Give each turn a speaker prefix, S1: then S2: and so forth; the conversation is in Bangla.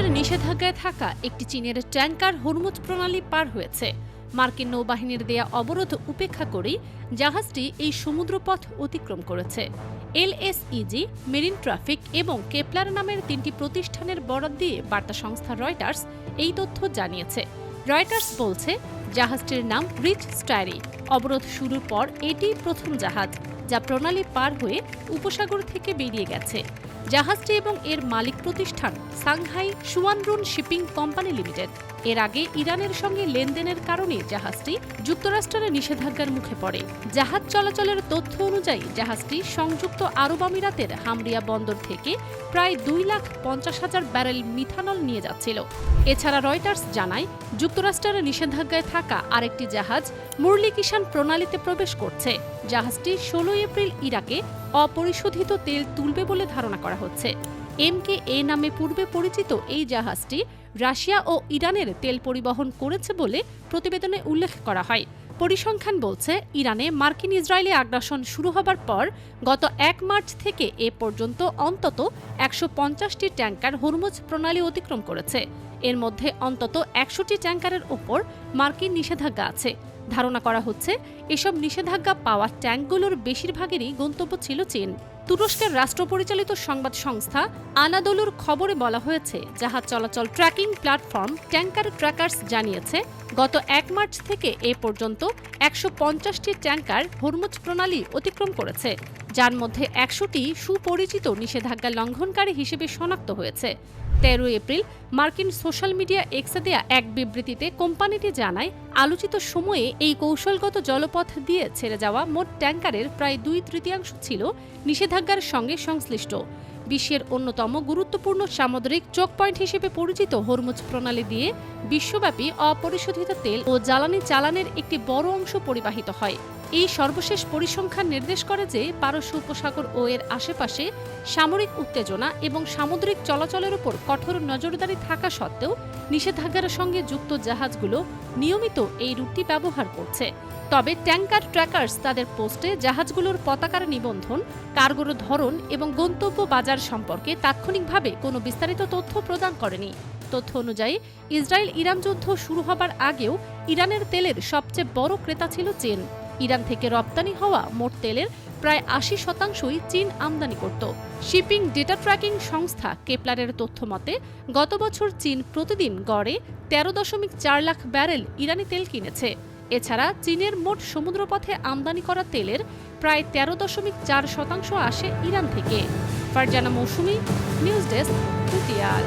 S1: যুক্তরাষ্ট্রের নিষেধাজ্ঞায় থাকা একটি চীনের ট্যাঙ্কার হরমুজ প্রণালী পার হয়েছে। মার্কিন নৌবাহিনীর দেয়া অবরোধ উপেক্ষা করেই জাহাজটি এই সমুদ্রপথ অতিক্রম করেছে। এলএসইজি, মেরিন ট্রাফিক এবং কেপলার নামের তিনটি প্রতিষ্ঠানের বরাত দিয়ে বার্তা সংস্থা রয়টার্স এই তথ্য জানিয়েছে। রয়টার্স বলছে, জাহাজটির নাম রিচ স্টাইরি। অবরোধ শুরুর পর এটি প্রথম জাহাজ যা প্রণালী পার হয়ে উপসাগর থেকে বেরিয়ে গেছে। জাহাজটি এবং এর মালিক প্রতিষ্ঠান সাংহাই সুয়ানরুন শিপিং কোম্পানি লিমিটেড। এর আগে ইরানের সঙ্গে লেনদেনের কারণে জাহাজটি যুক্তরাষ্ট্রের নিষেধাজ্ঞার মুখে পড়ে। জাহাজ চলাচলের তথ্য অনুযায়ী জাহাজটি সংযুক্ত আরব আমিরাতের হামরিয়া বন্দর থেকে প্রায় 2,50,000 ব্যারেল মিথানল নিয়ে যাচ্ছিল। এছাড়া রয়টার্স জানায়, যুক্তরাষ্ট্রের নিষেধাজ্ঞায় থাকা আরেকটি জাহাজ মুরলি কিষান প্রণালীতে প্রবেশ করছে। জাহাজটি 16 এপ্রিল ইরাকে অপরিশোধিত তেল তুলবে বলে ধারণা করা হচ্ছে। MKA নামে পূর্বে পরিচিত এই জাহাজটি রাশিয়া ও ইরানের তেল পরিবহন করেছে বলে প্রতিবেদনে উল্লেখ করা হয়। পরিসংখ্যান বলছে, ইরানে মার্কিন ইসরায়েলি আগ্রাসন শুরু হবার পর গত 1 মার্চ থেকে এ পর্যন্ত অন্তত 150টি ট্যাঙ্কার হরমুজ প্রণালী অতিক্রম করেছে। এর মধ্যে অন্তত 100টি ট্যাঙ্কারের ওপর মার্কিন নিষেধাজ্ঞা আছে। ধারণা করা হচ্ছে, এসব নিষেধাজ্ঞা পাওয়া ট্যাঙ্কগুলোর বেশিরভাগেরই গন্তব্য ছিল চীন। তুরস্কের রাষ্ট্রপরিচালিত সংবাদ সংস্থা আনাদোলুর খবরে বলা হয়েছে, জাহাজ চলাচল ট্র্যাকিং প্ল্যাটফর্ম ট্যাঙ্কার ট্র্যাকার্স জানিয়েছে, গত 1 মার্চ থেকে এ পর্যন্ত 150টি ট্যাঙ্কার হরমুজ প্রণালী অতিক্রম করেছে, যার মধ্যে 100টি সুপরিচিত নিষেধাজ্ঞা লঙ্ঘনকারী হিসেবে শনাক্ত হয়েছে। 13 এপ্রিল মার্কিন সোশ্যাল মিডিয়া এক্সে দেয়া এক বিবৃতিতে কোম্পানিটি জানায়, আলোচিত সময়ে এই কৌশলগত জলপথ দিয়ে ছেড়ে যাওয়া মোট ট্যাঙ্কারের প্রায় 2/3 ছিল নিষেধাজ্ঞার সঙ্গে সংশ্লিষ্ট। বিশ্বের অন্যতম গুরুত্বপূর্ণ সামুদ্রিক চোক পয়েন্ট হিসেবে পরিচিত হরমুজ প্রণালী দিয়ে বিশ্বব্যাপী অপরিশোধিত তেল ও জ্বালানি চালানের একটি বড় অংশ পরিবাহিত হয়। এই সর্বশেষ পরিসংখ্যান নির্দেশ করে যে পারস্য উপসাগর ও এর আশেপাশে সামরিক উত্তেজনা এবং সামুদ্রিক চলাচলের উপর কঠোর নজরদারি থাকা সত্ত্বেও নিষেধাজ্ঞার সঙ্গে যুক্ত জাহাজগুলো নিয়মিত এই রুটটি ব্যবহার করছে। তবে ট্যাঙ্কার ট্র্যাকার্স তাদের পোস্টে জাহাজগুলোর পতাকার নিবন্ধন, কার্গোর ধরন এবং গন্তব্য বাজার সম্পর্কে তাৎক্ষণিকভাবে কোনো বিস্তারিত তথ্য প্রদান করেনি। তথ্য অনুযায়ী, ইসরায়েল ইরান যুদ্ধ শুরু হবার আগেও ইরানের তেলের সবচেয়ে বড় ক্রেতা ছিল চীন। ইরান থেকে রপ্তানি হওয়া মোট তেলের প্রায় 80%ই চীন আমদানি করত। শিপিং ডেটা ট্র্যাকিং সংস্থা কেপলারের তথ্য মতে, গত বছর চীন প্রতিদিন গড়ে 13.4 লাখ ব্যারেল ইরানি তেল কিনেছে। এছাড়া চীনের মোট সমুদ্রপথে আমদানি করা তেলের প্রায় 13.4% আসে ইরান থেকে। ফারজানা মৌসুমী, নিউজ ডেস্ক, পুতিয়াল।